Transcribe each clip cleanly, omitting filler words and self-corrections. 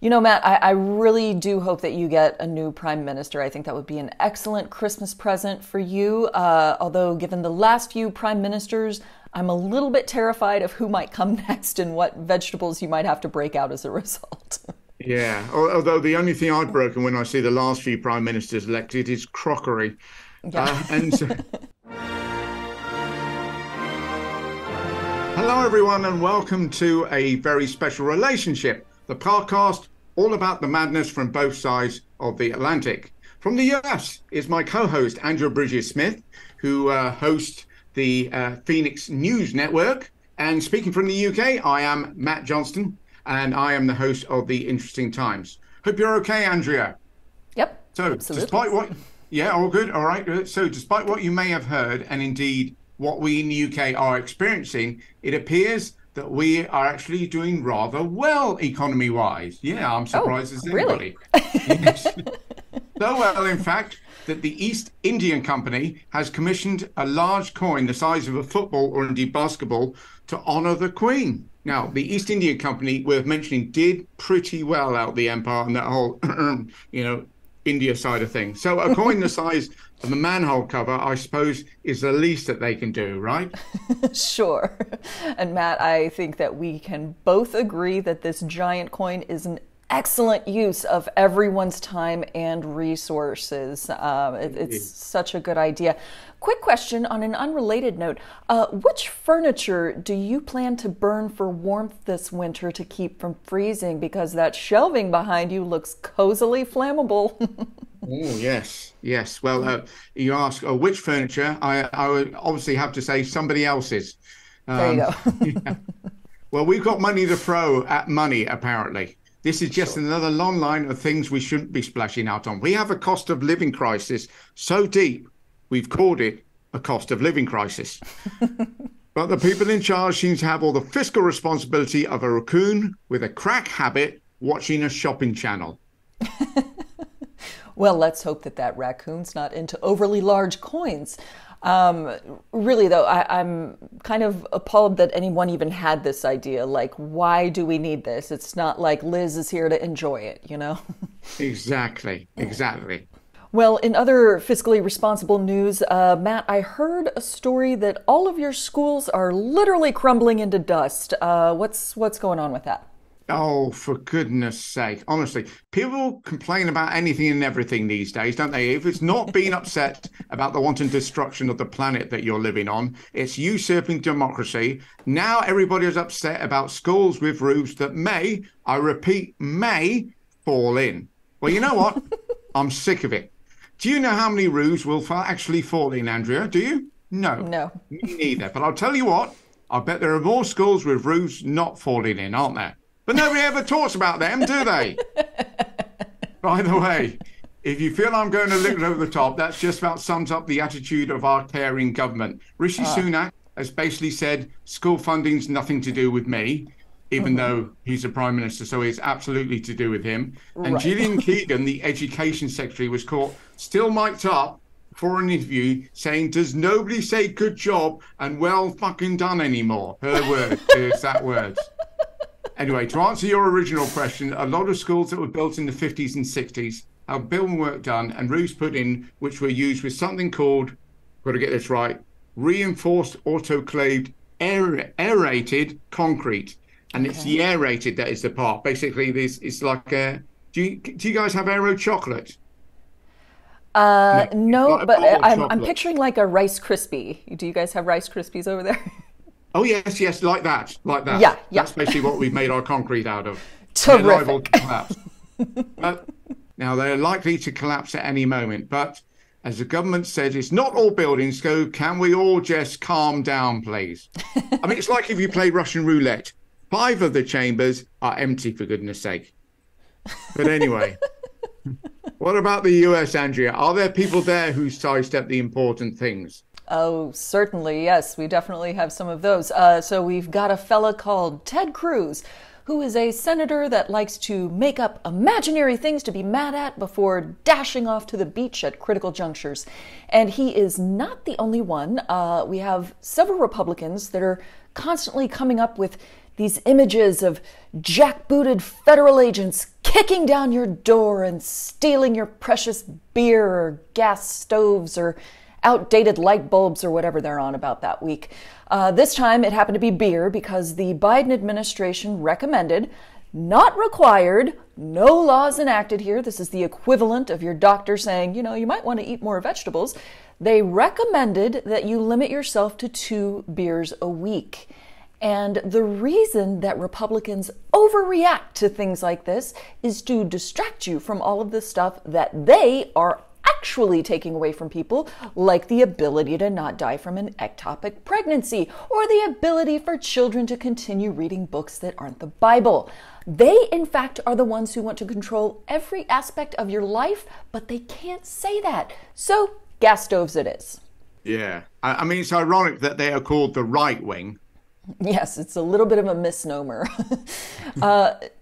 Matt, I really do hope that you get a new prime minister. I think that would be an excellent Christmas present for you. Although, given the last few prime ministers, I'm a little bit terrified of who might come next and what vegetables you might have to break out as a result. Yeah, although the only thing I've broken when I see the last few prime ministers elected is crockery. Yeah. And Hello, everyone, and welcome to A Very Special Relationship, the podcast all about the madness from both sides of the Atlantic. From the US is my co-host, Andrew Bridges-Smith, who hosts the Phoenix News Network. And speaking from the UK, I am Matt Johnston, and I am the host of the Interesting Times. Hope you're okay, Andrea. Yep, so absolutely. All good, all right. So despite what you may have heard, and indeed what we in the UK are experiencing, it appears that we are actually doing rather well economy-wise. Yeah, I'm surprised as anybody. Really? Yes. So well, in fact, that the East Indian Company has commissioned a large coin the size of a football or indeed basketball to honour the Queen. Now, the East Indian Company, worth mentioning, did pretty well out the empire and that whole, India side of things. So a coin the size of a manhole cover, I suppose, is the least that they can do, right? Sure. And Matt, I think that we can both agree that this giant coin is an excellent use of everyone's time and resources. It's such a good idea. Quick question on an unrelated note. Which furniture do you plan to burn for warmth this winter to keep from freezing? Because that shelving behind you looks cozily flammable. Oh, yes. Well, you ask, which furniture? I would obviously have to say somebody else's. There you go. Yeah. Well, we've got money to throw at money, apparently. This is just another long line of things we shouldn't be splashing out on. We have a cost of living crisis so deep, we've called it a cost of living crisis. But the people in charge seem to have all the fiscal responsibility of a raccoon with a crack habit watching a shopping channel. Well, let's hope that raccoon's not into overly large coins. Really, though, I'm kind of appalled that anyone even had this idea. Like, why do we need this? It's not like Liz is here to enjoy it, you know? Exactly. Well, in other fiscally responsible news, Matt, I heard a story that all of your schools are literally crumbling into dust. What's going on with that? Oh, for goodness sake. Honestly, people complain about anything and everything these days, don't they? If it's not being upset about the wanton destruction of the planet that you're living on, it's usurping democracy. Now everybody is upset about schools with roofs that may, I repeat, may fall in. Well, you know what? I'm sick of it. Do you know how many roofs will actually fall in, Andrea? Do you? No. No. Me neither. But I'll tell you what, I bet there are more schools with roofs not falling in, aren't there? But nobody ever talks about them, do they? By the way, if you feel I'm going a little over the top, that's just about sums up the attitude of our caring government. Rishi Sunak has basically said school funding's nothing to do with me, even though he's the Prime Minister, so it's absolutely to do with him. And Gillian Keegan, the Education Secretary, was caught still mic'd up for an interview saying, does nobody say good job and well fucking done anymore? Her words, her exact words. Anyway, to answer your original question, a lot of schools that were built in the 50s and 60s have building work done and roofs put in, which were used with something called, got to get this right, reinforced autoclaved aerated concrete. And it's the aerated that is the part. Basically, this is like a, do you guys have aero chocolate? No, but I'm picturing like a Rice Krispie. Do you guys have Rice Krispies over there? Oh, yes, like that. Yeah. That's basically what we've made our concrete out of. Terrific. They're liable to collapse. Now, they're likely to collapse at any moment. But as the government said, it's not all buildings go, can we all just calm down, please? I mean, it's like if you play Russian roulette. 5 of the chambers are empty, for goodness sake. But anyway, what about the US, Andrea? Are there people there who sidestep the important things? Oh, certainly, yes. We definitely have some of those. So we've got a fella called Ted Cruz, who is a senator that likes to make up imaginary things to be mad at before dashing off to the beach at critical junctures. And he is not the only one. We have several Republicans that are constantly coming up with these images of jackbooted federal agents kicking down your door and stealing your precious beer or gas stoves or outdated light bulbs or whatever they're on about that week. This time it happened to be beer because the Biden administration recommended, not required, no laws enacted here. This is the equivalent of your doctor saying, you might want to eat more vegetables. They recommended that you limit yourself to 2 beers a week. And the reason that Republicans overreact to things like this is to distract you from all of the stuff that they are actually taking away from people, like the ability to not die from an ectopic pregnancy or the ability for children to continue reading books that aren't the Bible. They, in fact, are the ones who want to control every aspect of your life, but they can't say that. So, gas stoves it is. Yeah. I mean, it's ironic that they are called the right wing. Yes, it's a little bit of a misnomer.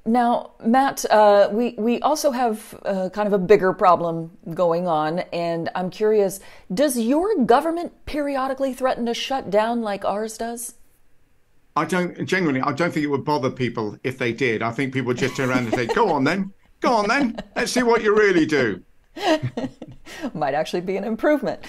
Now, Matt, we also have kind of a bigger problem going on, and I'm curious, does your government periodically threaten to shut down like ours does? I don't think it would bother people if they did. I think people would just turn around and say, go on then, let's see what you really do. Might actually be an improvement.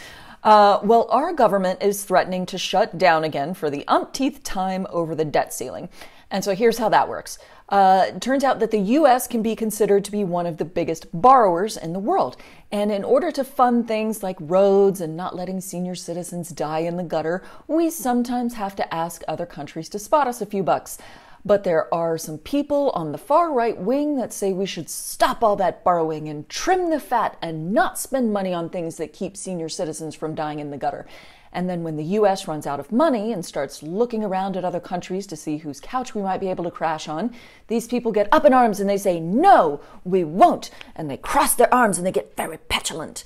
Well, our government is threatening to shut down again for the umpteenth time over the debt ceiling. And so here's how that works. It turns out that the U.S. can be considered to be one of the biggest borrowers in the world. And in order to fund things like roads and not letting senior citizens die in the gutter, we sometimes have to ask other countries to spot us a few bucks. But there are some people on the far right wing that say we should stop all that borrowing and trim the fat and not spend money on things that keep senior citizens from dying in the gutter. And then when the U.S. runs out of money and starts looking around at other countries to see whose couch we might be able to crash on, these people get up in arms and they say, no, we won't. And they cross their arms and they get very petulant.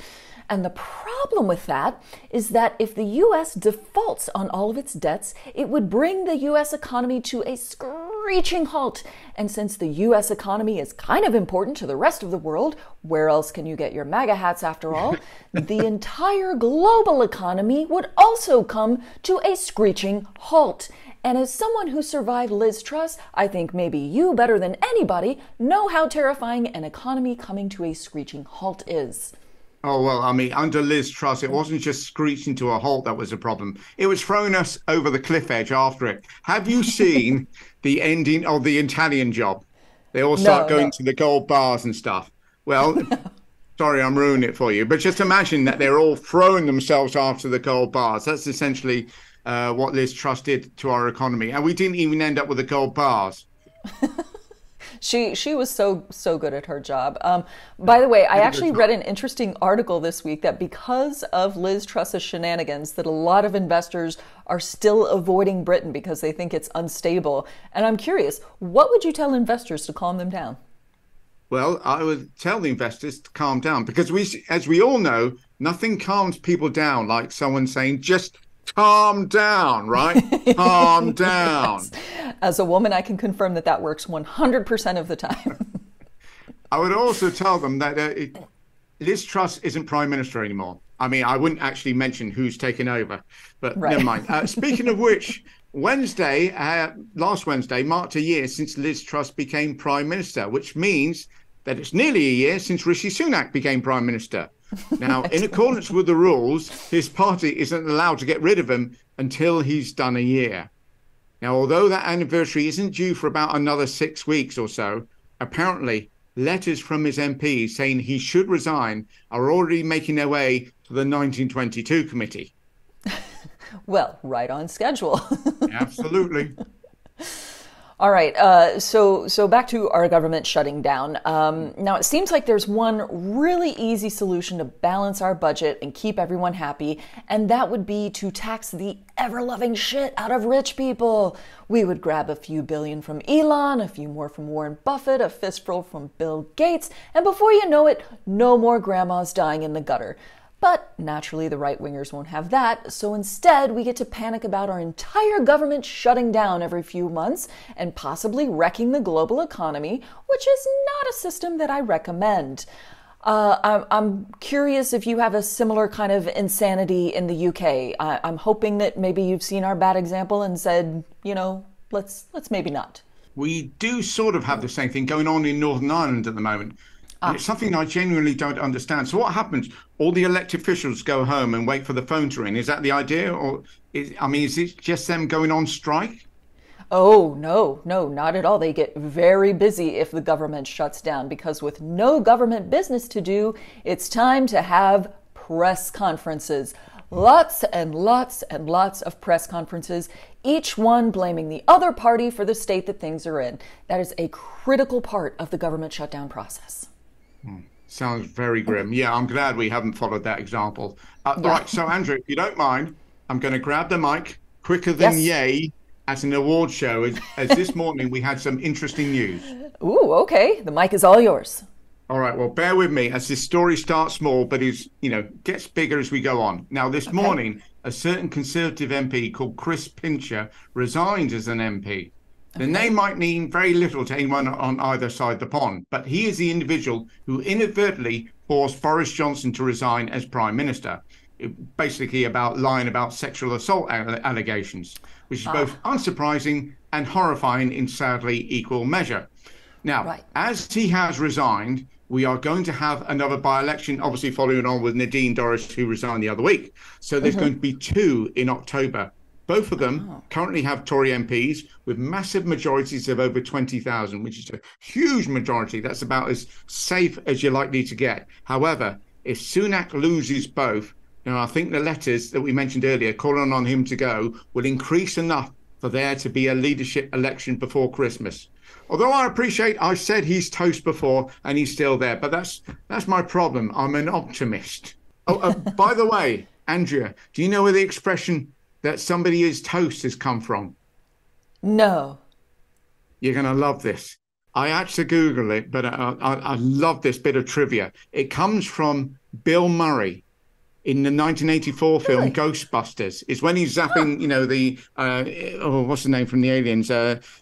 And the problem with that is that if the U.S. defaults on all of its debts, it would bring the U.S. economy to a screeching halt. And since the U.S. economy is kind of important to the rest of the world, where else can you get your MAGA hats after all? The entire global economy would also come to a screeching halt. And as someone who survived Liz Truss, I think maybe you, better than anybody, know how terrifying an economy coming to a screeching halt is. Oh, well, I mean, under Liz Truss, it wasn't just screeching to a halt that was a problem. It was throwing us over the cliff edge after it. Have you seen the ending of the Italian Job? They all start going to the gold bars and stuff. Well, sorry, I'm ruining it for you. But just imagine that they're all throwing themselves after the gold bars. That's essentially what Liz Truss did to our economy. And we didn't even end up with the gold bars. She was so good at her job. By the way, I actually read an interesting article this week that because of Liz Truss's shenanigans, that a lot of investors are still avoiding Britain because they think it's unstable. And I'm curious, what would you tell investors to calm them down? Well, I would tell the investors to calm down because as we all know, nothing calms people down like someone saying, just calm down, right? Calm down. Yes. As a woman, I can confirm that works 100% of the time. I would also tell them that Liz Truss isn't prime minister anymore. I mean, I wouldn't actually mention who's taken over, but Never mind. Speaking of which, last Wednesday marked a year since Liz Truss became prime minister, which means that it's nearly a year since Rishi Sunak became prime minister. Now, in accordance with the rules, his party isn't allowed to get rid of him until he's done a year. Now, although that anniversary isn't due for about another 6 weeks or so, apparently letters from his MPs saying he should resign are already making their way to the 1922 committee. Well, right on schedule. Absolutely. All right, so back to our government shutting down. Now, it seems like there's one really easy solution to balance our budget and keep everyone happy, and that would be to tax the ever-loving shit out of rich people. We would grab a few billion from Elon, a few more from Warren Buffett, a fistful from Bill Gates, and before you know it, no more grandmas dying in the gutter. But naturally, the right-wingers won't have that, so instead we get to panic about our entire government shutting down every few months and possibly wrecking the global economy, which is not a system that I recommend. I'm curious if you have a similar kind of insanity in the UK. I'm hoping that maybe you've seen our bad example and said, let's maybe not. we do sort of have the same thing going on in Northern Ireland at the moment. And it's something I genuinely don't understand. So what happens? All the elected officials go home and wait for the phone to ring. Is that the idea? Or, is it just them going on strike? Oh, no, not at all. They get very busy if the government shuts down because with no government business to do, it's time to have press conferences. Lots and lots and lots of press conferences, each one blaming the other party for the state that things are in. That is a critical part of the government shutdown process. Sounds very grim. Yeah, I'm glad we haven't followed that example. Yeah. Right, so Andrew, if you don't mind, I'm going to grab the mic quicker than yay at an award show, as this morning we had some interesting news. Ooh, okay. The mic is all yours. All right, well, bear with me as this story starts small, but gets bigger as we go on. Now, this morning, a certain Conservative MP called Chris Pincher resigned as an MP. The name might mean very little to anyone on either side of the pond, but he is the individual who inadvertently forced Boris Johnson to resign as Prime Minister, basically about lying about sexual assault allegations, which is both unsurprising and horrifying in sadly equal measure. Now, as he has resigned, we are going to have another by-election, obviously following on with Nadine Dorries, who resigned the other week. So there's going to be two in October. Both of them currently have Tory MPs with massive majorities of over 20,000, which is a huge majority. That's about as safe as you're likely to get. However, if Sunak loses both, I think the letters that we mentioned earlier calling on him to go will increase enough for there to be a leadership election before Christmas. Although I appreciate, I said he's toast before and he's still there, but that's my problem. I'm an optimist. By the way, Andrea, do you know where the expression that somebody is toast has come from? No. You're going to love this. I had to Google it, but I love this bit of trivia. It comes from Bill Murray in the 1984 film Ghostbusters. It's when he's zapping, what's the name from the aliens?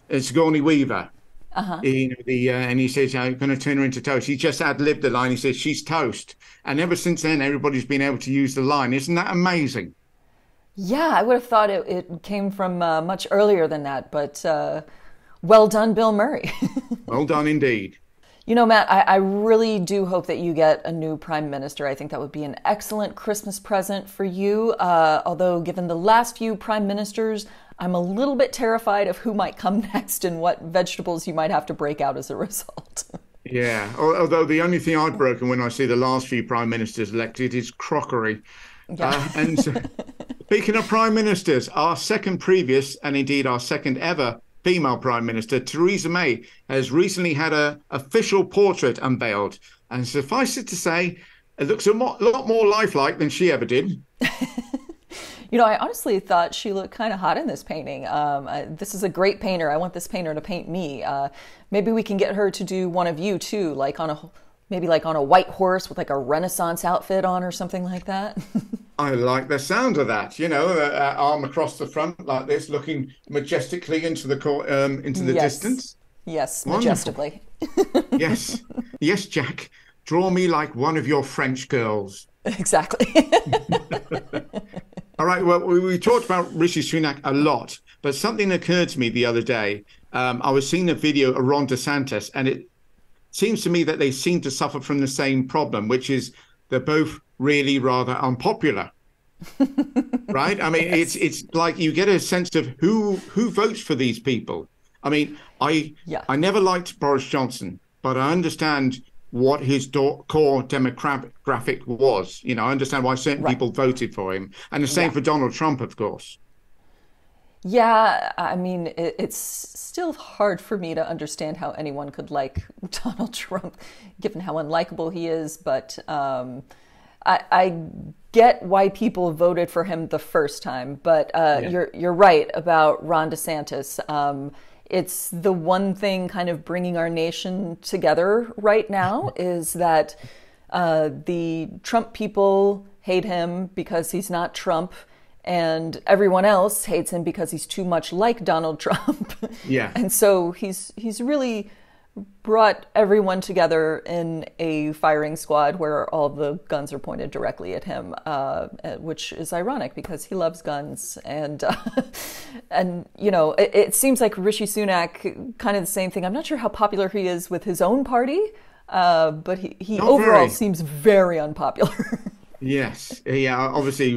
Sigourney Weaver. And he says, I'm going to turn her into toast. He just ad-libbed the line. He says, she's toast. And ever since then, everybody's been able to use the line. Isn't that amazing? Yeah, I would have thought it came from much earlier than that, but well done, Bill Murray. Well done indeed. Matt, I really do hope that you get a new prime minister. I think that would be an excellent Christmas present for you. Although, given the last few prime ministers, I'm a little bit terrified of who might come next and what vegetables you might have to break out as a result. Yeah, although the only thing I've broken when I see the last few prime ministers elected is crockery. Yeah. And speaking of prime ministers, our second previous and indeed our second ever female prime minister, Theresa May, has recently had an official portrait unveiled. And suffice it to say, it looks a lot more lifelike than she ever did. I honestly thought she looked kind of hot in this painting. This is a great painter. I want this painter to paint me. Maybe we can get her to do one of you too, like on a white horse with like a Renaissance outfit on or something like that. I like the sound of that. Arm across the front like this, looking majestically into the distance. Yes, majestically. Yes, Jack. Draw me like one of your French girls. Exactly. All right. Well, we talked about Rishi Sunak a lot, but something occurred to me the other day. I was seeing a video of Ron DeSantis, and it seems to me that they seem to suffer from the same problem, which is they're both really rather unpopular. Right? I mean, it's like you get a sense of who votes for these people. I mean, I never liked Boris Johnson, but I understand what his core demographic was. I understand why certain people voted for him. And the same for Donald Trump, of course. Yeah, I mean, it's still hard for me to understand how anyone could like Donald Trump, given how unlikable he is. But I get why people voted for him the first time. But you're right about Ron DeSantis. It's the one thing kind of bringing our nation together right now is that the Trump people hate him because he's not Trump. And everyone else hates him because he's too much like Donald Trump. Yeah. And so he's really brought everyone together in a firing squad where all the guns are pointed directly at him, which is ironic because he loves guns. And it seems like Rishi Sunak, kind of the same thing. I'm not sure how popular he is with his own party, but he overall seems very unpopular. Yes, yeah. Obviously,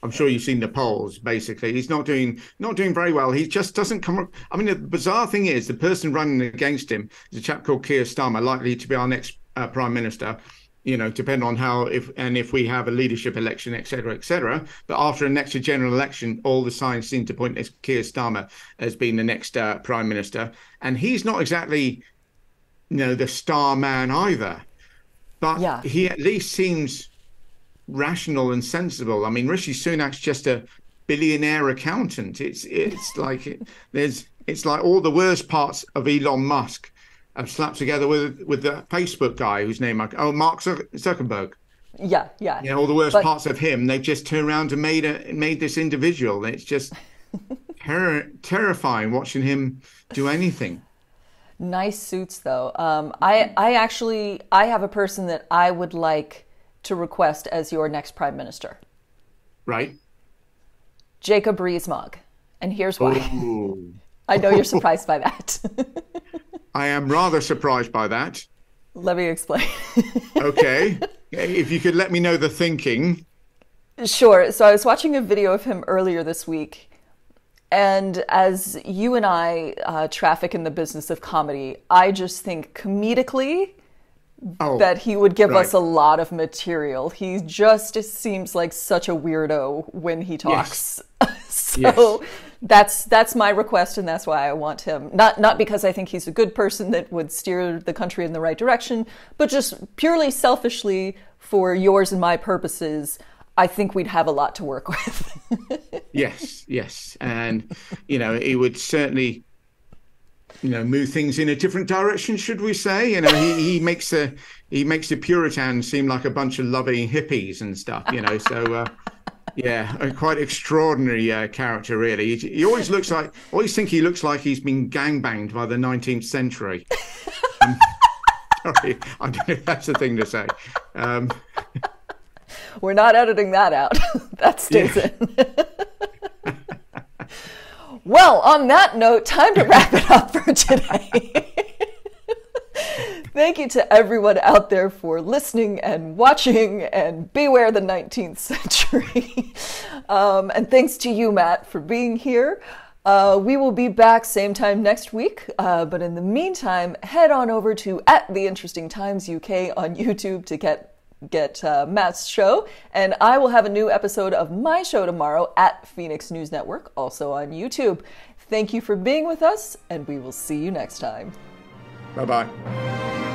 I'm sure you've seen the polls. Basically, he's not doing very well. He just doesn't come. I mean, the bizarre thing is, the person running against him is a chap called Keir Starmer, likely to be our next prime minister. Depending on if we have a leadership election, et cetera, et cetera. But after a next general election, all the signs seem to point to Keir Starmer as being the next prime minister, and he's not exactly, the star man either. But he at least seems rational and sensible. I mean, Rishi Sunak's just a billionaire accountant. It's like it's like all the worst parts of Elon Musk have slapped together with the Facebook guy whose name Mark Zuckerberg. Yeah. All the worst parts of him, they've just turned around and made this individual. It's just terrifying watching him do anything. Nice suits, though. I have a person that I would like to request as your next prime minister. Right. Jacob Rees-Mogg. And here's why. Ooh. I know you're surprised by that. I am rather surprised by that. Let me explain. Okay. If you could let me know the thinking. Sure. So I was watching a video of him earlier this week. And as you and I traffic in the business of comedy, I just think comedically that he would give us a lot of material. He just seems like such a weirdo when he talks. Yes. That's my request, and that's why I want him. Not because I think he's a good person that would steer the country in the right direction, but just purely selfishly for yours and my purposes. I think we'd have a lot to work with. Yes. And, he would certainly, move things in a different direction, should we say? He makes the Puritans seem like a bunch of loving hippies and stuff, so, a quite extraordinary character, really. He always think he looks like he's been gangbanged by the 19th century. Sorry, I don't know if that's the thing to say. We're not editing that out. That stays in. Well, on that note, time to wrap it up for today. Thank you to everyone out there for listening and watching, and beware the 19th century. And thanks to you, Matt, for being here. We will be back same time next week. But in the meantime, head on over to @TheInterestingTimes UK on YouTube to get Matt's show, and I will have a new episode of my show tomorrow at Phoenix News Network, also on YouTube. Thank you for being with us, and we will see you next time. Bye-bye.